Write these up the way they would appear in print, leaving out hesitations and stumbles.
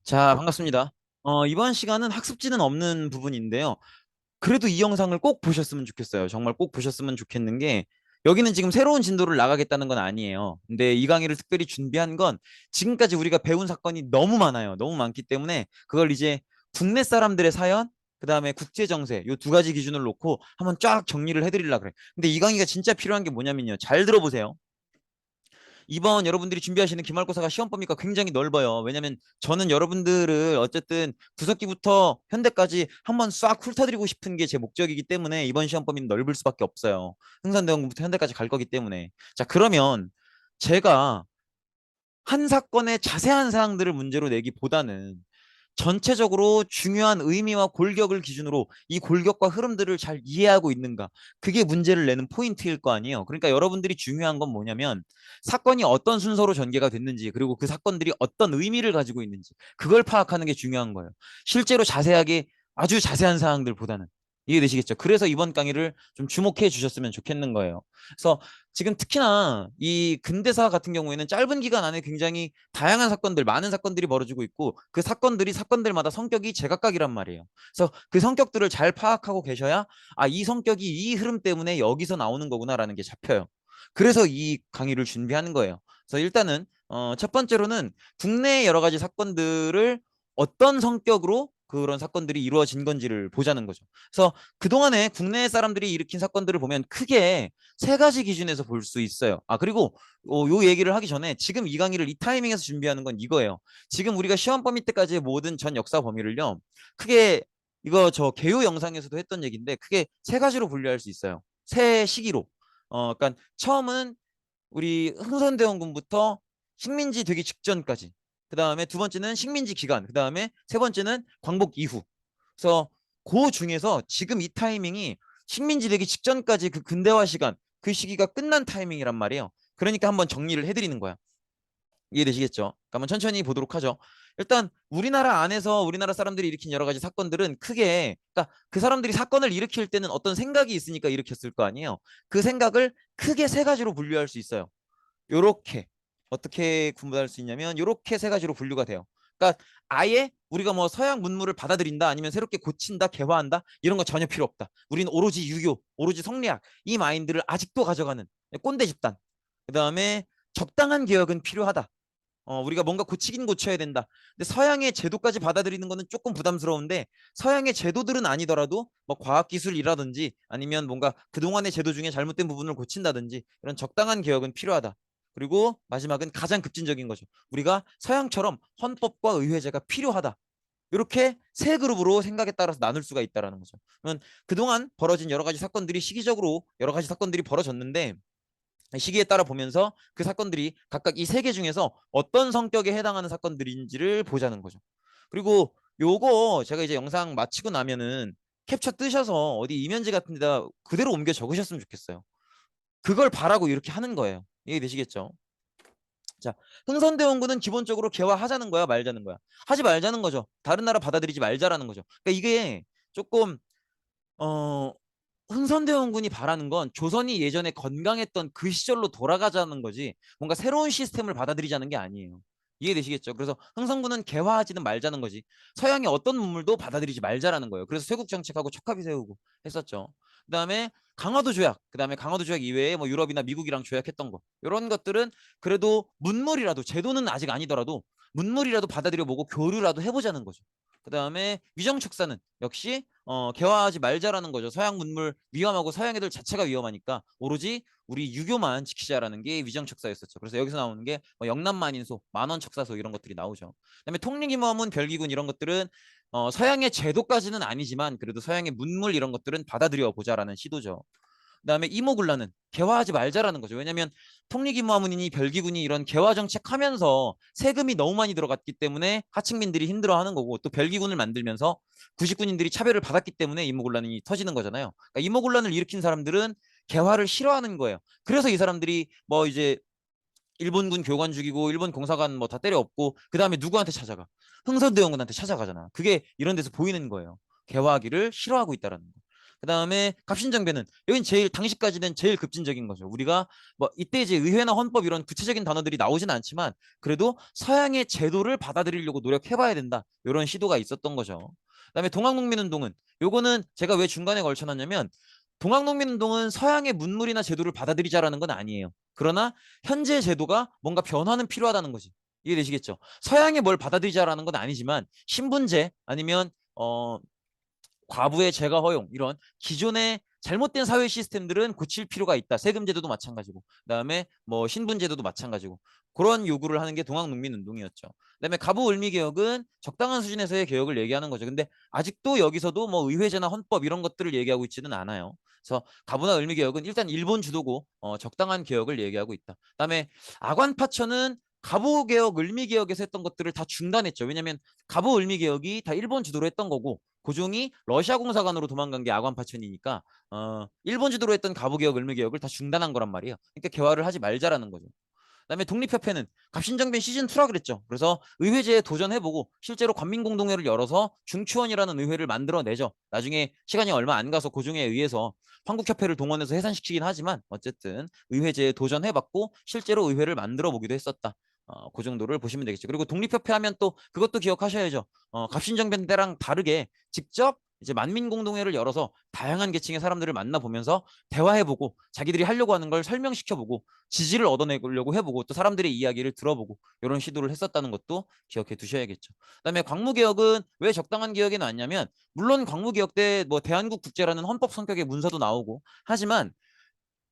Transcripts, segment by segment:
자, 반갑습니다. 이번 시간은 학습지는 없는 부분인데요. 그래도 이 영상을 꼭 보셨으면 좋겠어요. 정말 꼭 보셨으면 좋겠는 게, 여기는 지금 새로운 진도를 나가겠다는 건 아니에요. 근데 이 강의를 특별히 준비한 건 지금까지 우리가 배운 사건이 너무 많아요. 너무 많기 때문에 그걸 이제 국내 사람들의 사연, 그 다음에 국제 정세, 요 두 가지 기준을 놓고 한번 쫙 정리를 해드리려고 그래요. 근데 이 강의가 진짜 필요한 게 뭐냐면요. 잘 들어보세요. 이번 여러분들이 준비하시는 기말고사가 시험 범위가 굉장히 넓어요. 왜냐면 저는 여러분들을 어쨌든 구석기부터 현대까지 한번 싹 훑어드리고 싶은 게 제 목적이기 때문에 이번 시험 범위는 넓을 수밖에 없어요. 흥선대원군부터 현대까지 갈 거기 때문에. 자, 그러면 제가 한 사건의 자세한 사항들을 문제로 내기보다는 전체적으로 중요한 의미와 골격을 기준으로 이 골격과 흐름들을 잘 이해하고 있는가, 그게 문제를 내는 포인트일 거 아니에요. 그러니까 여러분들이 중요한 건 뭐냐면 사건이 어떤 순서로 전개가 됐는지, 그리고 그 사건들이 어떤 의미를 가지고 있는지, 그걸 파악하는 게 중요한 거예요. 실제로 자세하게, 아주 자세한 사항들보다는. 이해되시겠죠? 그래서 이번 강의를 좀 주목해 주셨으면 좋겠는 거예요. 그래서 지금 특히나 이 근대사 같은 경우에는 짧은 기간 안에 굉장히 다양한 사건들, 많은 사건들이 벌어지고 있고, 그 사건들이 사건들마다 성격이 제각각이란 말이에요. 그래서 그 성격들을 잘 파악하고 계셔야, 아, 이 성격이 이 흐름 때문에 여기서 나오는 거구나라는 게 잡혀요. 그래서 이 강의를 준비하는 거예요. 그래서 일단은 첫 번째로는 국내의 여러 가지 사건들을 어떤 성격으로 그런 사건들이 이루어진 건지를 보자는 거죠. 그래서 그동안에 국내 사람들이 일으킨 사건들을 보면 크게 세 가지 기준에서 볼 수 있어요. 아, 그리고 요 얘기를 하기 전에 지금 이 강의를 이 타이밍에서 준비하는 건 이거예요. 지금 우리가 시험 범위 때까지의 모든 전 역사 범위를요, 크게, 이거 저 개요 영상에서도 했던 얘기인데, 크게 세 가지로 분류할 수 있어요. 세 시기로. 그러니까 처음은 우리 흥선대원군부터 식민지 되기 직전까지. 그 다음에 두 번째는 식민지 기간. 그 다음에 세 번째는 광복 이후. 그래서 그 중에서 지금 이 타이밍이 식민지 되기 직전까지 그 근대화 시간, 그 시기가 끝난 타이밍이란 말이에요. 그러니까 한번 정리를 해드리는 거야. 이해되시겠죠? 그러니까 한번 천천히 보도록 하죠. 일단 우리나라 안에서 우리나라 사람들이 일으킨 여러 가지 사건들은 크게, 그러니까 그 사람들이 사건을 일으킬 때는 어떤 생각이 있으니까 일으켰을 거 아니에요. 그 생각을 크게 세 가지로 분류할 수 있어요. 요렇게. 어떻게 구분할 수 있냐면 요렇게 세 가지로 분류가 돼요. 그러니까 아예 우리가 뭐 서양 문물을 받아들인다, 아니면 새롭게 고친다, 개화한다, 이런 거 전혀 필요 없다. 우리는 오로지 유교, 오로지 성리학, 이 마인드를 아직도 가져가는 꼰대 집단. 그다음에 적당한 개혁은 필요하다. 우리가 뭔가 고치긴 고쳐야 된다. 근데 서양의 제도까지 받아들이는 거는 조금 부담스러운데, 서양의 제도들은 아니더라도 뭐 과학기술이라든지 아니면 뭔가 그동안의 제도 중에 잘못된 부분을 고친다든지, 이런 적당한 개혁은 필요하다. 그리고 마지막은 가장 급진적인 거죠. 우리가 서양처럼 헌법과 의회제가 필요하다. 이렇게 세 그룹으로 생각에 따라서 나눌 수가 있다는 거죠. 그러면 그동안 벌어진 여러 가지 사건들이 시기적으로 여러 가지 사건들이 벌어졌는데, 시기에 따라 보면서 그 사건들이 각각 이 세 개 중에서 어떤 성격에 해당하는 사건들인지를 보자는 거죠. 그리고 요거 제가 이제 영상 마치고 나면은 캡처 뜨셔서 어디 이면지 같은 데다 그대로 옮겨 적으셨으면 좋겠어요. 그걸 바라고 이렇게 하는 거예요. 이해되시겠죠? 자, 흥선대원군은 기본적으로 개화하자는 거야, 말자는 거야? 하지 말자는 거죠. 다른 나라 받아들이지 말자라는 거죠. 그러니까 이게 조금 어 흥선대원군이 바라는 건 조선이 예전에 건강했던 그 시절로 돌아가자는 거지, 뭔가 새로운 시스템을 받아들이자는 게 아니에요. 이해되시겠죠? 그래서 흥선군은 개화하지는 말자는 거지, 서양의 어떤 문물도 받아들이지 말자라는 거예요. 그래서 쇄국 정책하고 촉합이 세우고 했었죠. 그다음에 강화도 조약, 그다음에 강화도 조약 이외에 뭐 유럽이나 미국이랑 조약했던 거, 이런 것들은 그래도 문물이라도, 제도는 아직 아니더라도 문물이라도 받아들여 보고 교류라도 해보자는 거죠. 그다음에 위정축사는 역시 개화하지 말자라는 거죠. 서양 문물 위험하고 서양 애들 자체가 위험하니까 오로지 우리 유교만 지키자라는 게 위정척사였었죠. 그래서 여기서 나오는 게뭐 영남만인소, 만원척사소, 이런 것들이 나오죠. 그다음에 통리기모함은, 별기군, 이런 것들은 서양의 제도까지는 아니지만 그래도 서양의 문물 이런 것들은 받아들여 보자라는 시도죠. 그다음에 이모군란은 개화하지 말자라는 거죠. 왜냐하면 통리기무화문이니 별기군이 이런 개화 정책하면서 세금이 너무 많이 들어갔기 때문에 하층민들이 힘들어하는 거고, 또 별기군을 만들면서 구식군인들이 차별을 받았기 때문에 이모군란이 터지는 거잖아요. 그러니까 이모군란을 일으킨 사람들은 개화를 싫어하는 거예요. 그래서 이 사람들이 뭐 이제 일본군 교관 죽이고 일본 공사관 뭐 다 때려 엎고 그 다음에 누구한테 찾아가? 흥선대원군한테 찾아가잖아. 그게 이런 데서 보이는 거예요. 개화하기를 싫어하고 있다라는 거. 그다음에 갑신정변은 여긴 제일 당시까지는 제일 급진적인 거죠. 우리가 뭐 이때 이제 의회나 헌법 이런 구체적인 단어들이 나오진 않지만 그래도 서양의 제도를 받아들이려고 노력해봐야 된다. 이런 시도가 있었던 거죠. 그다음에 동학농민운동은 요거는 제가 왜 중간에 걸쳐놨냐면 동학농민운동은 서양의 문물이나 제도를 받아들이자라는 건 아니에요. 그러나 현재 제도가 뭔가 변화는 필요하다는 거지. 이해되시겠죠? 서양의 뭘 받아들이자라는 건 아니지만 신분제 아니면 과부의 재가 허용 이런 기존의 잘못된 사회 시스템들은 고칠 필요가 있다. 세금 제도도 마찬가지고 그다음에 뭐 신분 제도도 마찬가지고 그런 요구를 하는 게 동학농민운동이었죠. 그다음에 가부 을미 개혁은 적당한 수준에서의 개혁을 얘기하는 거죠. 근데 아직도 여기서도 뭐 의회제나 헌법 이런 것들을 얘기하고 있지는 않아요. 그래서 가부나 을미 개혁은 일단 일본 주도고 적당한 개혁을 얘기하고 있다. 그다음에 아관파천은 가부 개혁, 을미 개혁에서 했던 것들을 다 중단했죠. 왜냐하면 가부 을미 개혁이 다 일본 주도로 했던 거고 고종이 러시아 공사관으로 도망간 게 아관파천이니까 일본 주도로 했던 가부개혁, 을미개혁을 다 중단한 거란 말이에요. 그러니까 개화를 하지 말자라는 거죠. 그다음에 독립협회는 갑신정변 시즌2라 그랬죠. 그래서 의회제에 도전해보고 실제로 관민공동회를 열어서 중추원이라는 의회를 만들어내죠. 나중에 시간이 얼마 안 가서 고종에 의해서 황국협회를 동원해서 해산시키긴 하지만 어쨌든 의회제에 도전해봤고 실제로 의회를 만들어보기도 했었다. 그 정도를 보시면 되겠죠. 그리고 독립협회 하면 또 그것도 기억하셔야죠. 갑신정변 때랑 다르게 직접 이제 만민공동회를 열어서 다양한 계층의 사람들을 만나보면서 대화해보고 자기들이 하려고 하는 걸 설명시켜보고 지지를 얻어내려고 해보고 또 사람들의 이야기를 들어보고 이런 시도를 했었다는 것도 기억해 두셔야겠죠. 그다음에 광무개혁은 왜 적당한 개혁이 나왔냐면 물론 광무개혁 때 뭐 대한국 국제라는 헌법 성격의 문서도 나오고 하지만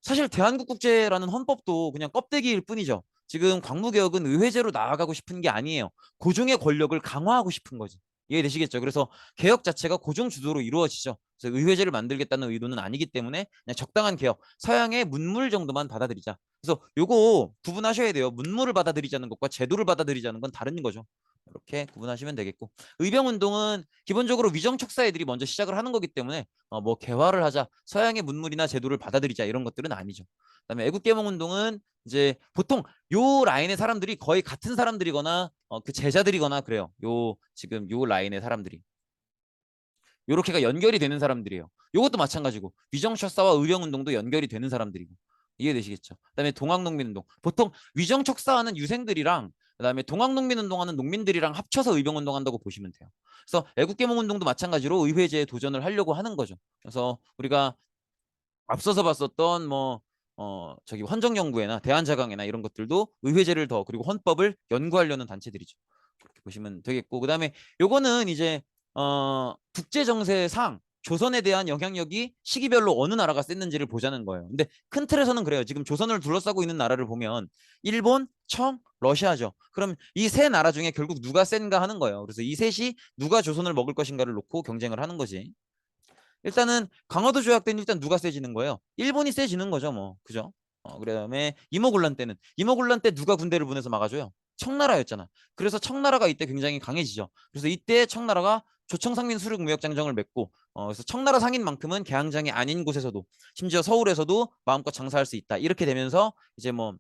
사실 대한국 국제라는 헌법도 그냥 껍데기일 뿐이죠. 지금 광무개혁은 의회제로 나아가고 싶은 게 아니에요. 고종의 권력을 강화하고 싶은 거지. 이해되시겠죠? 그래서 개혁 자체가 고종 주도로 이루어지죠. 그래서 의회제를 만들겠다는 의도는 아니기 때문에 그냥 적당한 개혁, 서양의 문물 정도만 받아들이자. 그래서 요거 구분하셔야 돼요. 문물을 받아들이자는 것과 제도를 받아들이자는 건 다른 거죠. 이렇게 구분하시면 되겠고 의병운동은 기본적으로 위정척사 애들이 먼저 시작을 하는 거기 때문에 뭐 개화를 하자 서양의 문물이나 제도를 받아들이자 이런 것들은 아니죠. 그다음에 애국개몽운동은 이제 보통 요 라인의 사람들이 거의 같은 사람들이거나 그 제자들이거나 그래요. 요 지금 요 라인의 사람들이 요렇게가 연결이 되는 사람들이에요. 요것도 마찬가지고 위정척사와 의병운동도 연결이 되는 사람들이고 이해되시겠죠? 그다음에 동학농민운동 보통 위정척사하는 유생들이랑 그다음에 동학농민운동하는 농민들이랑 합쳐서 의병운동한다고 보시면 돼요. 그래서 애국개몽운동도 마찬가지로 의회제에 도전을 하려고 하는 거죠. 그래서 우리가 앞서서 봤었던 뭐 저기 헌정연구회나 대한자강회나 이런 것들도 의회제를 더 그리고 헌법을 연구하려는 단체들이죠. 그렇게 보시면 되겠고 그다음에 요거는 이제 국제 정세상 조선에 대한 영향력이 시기별로 어느 나라가 셌는지를 보자는 거예요. 근데 큰 틀에서는 그래요. 지금 조선을 둘러싸고 있는 나라를 보면 일본, 청, 러시아죠. 그럼 이 세 나라 중에 결국 누가 센가 하는 거예요. 그래서 이 셋이 누가 조선을 먹을 것인가를 놓고 경쟁을 하는 거지. 일단은 강화도 조약 때는 일단 누가 세지는 거예요? 일본이 세지는 거죠, 뭐. 그죠? 그다음에 이모군란 때는 이모군란 때 누가 군대를 보내서 막아줘요? 청나라였잖아. 그래서 청나라가 이때 굉장히 강해지죠. 그래서 이때 청나라가 조청상민 수륙 무역장정을 맺고 그래서 청나라 상인만큼은 개항장이 아닌 곳에서도 심지어 서울에서도 마음껏 장사할 수 있다. 이렇게 되면서 이제 뭐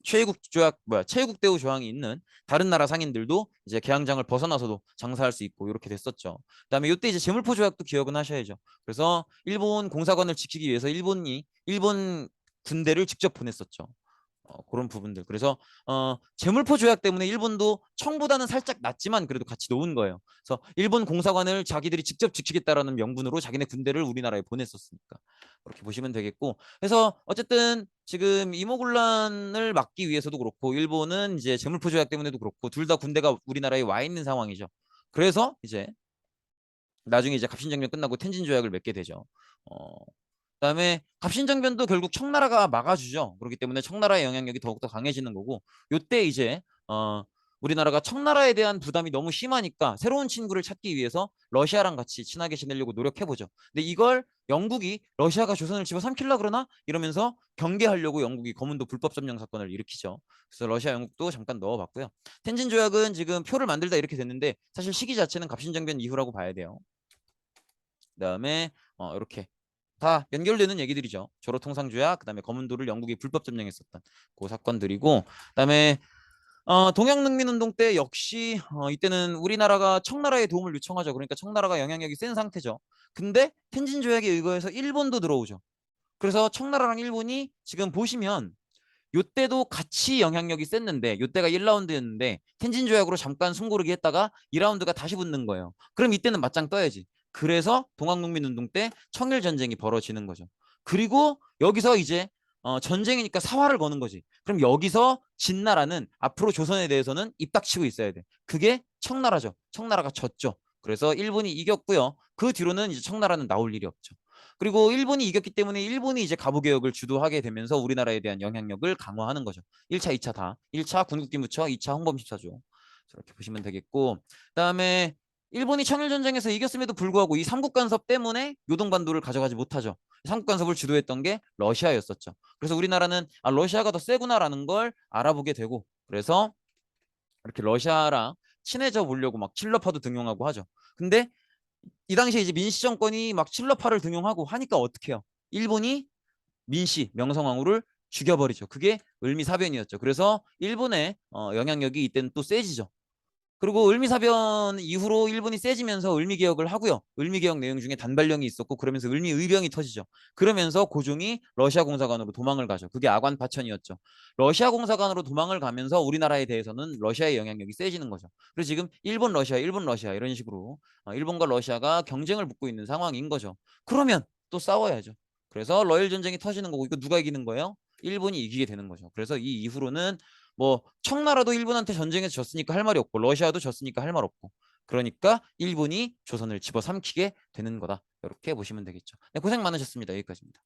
최애국 조약 뭐야 최애국 대우 조항이 있는 다른 나라 상인들도 이제 개항장을 벗어나서도 장사할 수 있고 이렇게 됐었죠. 그다음에 이때 이제 제물포 조약도 기억은 하셔야죠. 그래서 일본 공사관을 지키기 위해서 일본 군대를 직접 보냈었죠. 그런 부분들. 그래서 제물포 조약 때문에 일본도 청보다는 살짝 낮지만 그래도 같이 놓은 거예요. 그래서 일본 공사관을 자기들이 직접 지키겠다라는 명분으로 자기네 군대를 우리나라에 보냈었으니까 그렇게 보시면 되겠고. 그래서 어쨌든 지금 이모군란을 막기 위해서도 그렇고 일본은 이제 제물포 조약 때문에도 그렇고 둘 다 군대가 우리나라에 와 있는 상황이죠. 그래서 이제 나중에 이제 갑신정변 끝나고 텐진 조약을 맺게 되죠. 어, 그다음에 갑신정변도 결국 청나라가 막아주죠. 그렇기 때문에 청나라의 영향력이 더욱더 강해지는 거고 요때 이제 우리나라가 청나라에 대한 부담이 너무 심하니까 새로운 친구를 찾기 위해서 러시아랑 같이 친하게 지내려고 노력해보죠. 근데 이걸 영국이 러시아가 조선을 집어삼킬라 그러나 이러면서 경계하려고 영국이 거문도 불법 점령 사건을 일으키죠. 그래서 러시아 영국도 잠깐 넣어봤고요. 텐진 조약은 지금 표를 만들다 이렇게 됐는데 사실 시기 자체는 갑신정변 이후라고 봐야 돼요. 그다음에 이렇게 다 연결되는 얘기들이죠. 조로통상조약, 그다음에 거문도를 영국이 불법 점령했었던 그 사건들이고, 그다음에 동양능민운동 때 역시 이때는 우리나라가 청나라의 도움을 요청하죠. 그러니까 청나라가 영향력이 센 상태죠. 근데 텐진 조약에 의거해서 일본도 들어오죠. 그래서 청나라랑 일본이 지금 보시면 요때도 같이 영향력이 셌는데 요때가 1라운드였는데 텐진 조약으로 잠깐 숨고르기 했다가 2라운드가 다시 붙는 거예요. 그럼 이때는 맞짱 떠야지. 그래서 동학농민운동 때 청일 전쟁이 벌어지는 거죠. 그리고 여기서 이제 전쟁이니까 사활을 거는 거지. 그럼 여기서 진나라는 앞으로 조선에 대해서는 입 닥치고 있어야 돼. 그게 청나라죠. 청나라가 졌죠. 그래서 일본이 이겼고요. 그 뒤로는 이제 청나라는 나올 일이 없죠. 그리고 일본이 이겼기 때문에 일본이 이제 가부개혁을 주도하게 되면서 우리나라에 대한 영향력을 강화하는 거죠. 1차, 2차 다. 1차 군국기무처, 2차 홍범십사조. 이렇게 보시면 되겠고, 그다음에 일본이 청일전쟁에서 이겼음에도 불구하고 이 삼국간섭 때문에 요동반도를 가져가지 못하죠. 삼국간섭을 주도했던 게 러시아였었죠. 그래서 우리나라는 러시아가 더 세구나라는 걸 알아보게 되고, 그래서 이렇게 러시아랑 친해져 보려고 막 칠러파도 등용하고 하죠. 근데 이 당시에 이제 민씨 정권이 막 칠러파를 등용하고 하니까 어떻게 해요? 일본이 민씨 명성황후를 죽여버리죠. 그게 을미사변이었죠. 그래서 일본의 영향력이 이때는 또 세지죠. 그리고 을미사변 이후로 일본이 세지면서 을미개혁을 하고요. 을미개혁 내용 중에 단발령이 있었고 그러면서 을미의병이 터지죠. 그러면서 고종이 러시아 공사관으로 도망을 가죠. 그게 아관 파천이었죠. 러시아 공사관으로 도망을 가면서 우리나라에 대해서는 러시아의 영향력이 세지는 거죠. 그래서 지금 일본 러시아 일본 러시아 이런 식으로 일본과 러시아가 경쟁을 붙고 있는 상황인 거죠. 그러면 또 싸워야죠. 그래서 러일 전쟁이 터지는 거고 이거 누가 이기는 거예요? 일본이 이기게 되는 거죠. 그래서 이 이후로는 뭐 청나라도 일본한테 전쟁에서 졌으니까 할 말이 없고 러시아도 졌으니까 할 말 없고 그러니까 일본이 조선을 집어삼키게 되는 거다. 이렇게 보시면 되겠죠. 네, 고생 많으셨습니다. 여기까지입니다.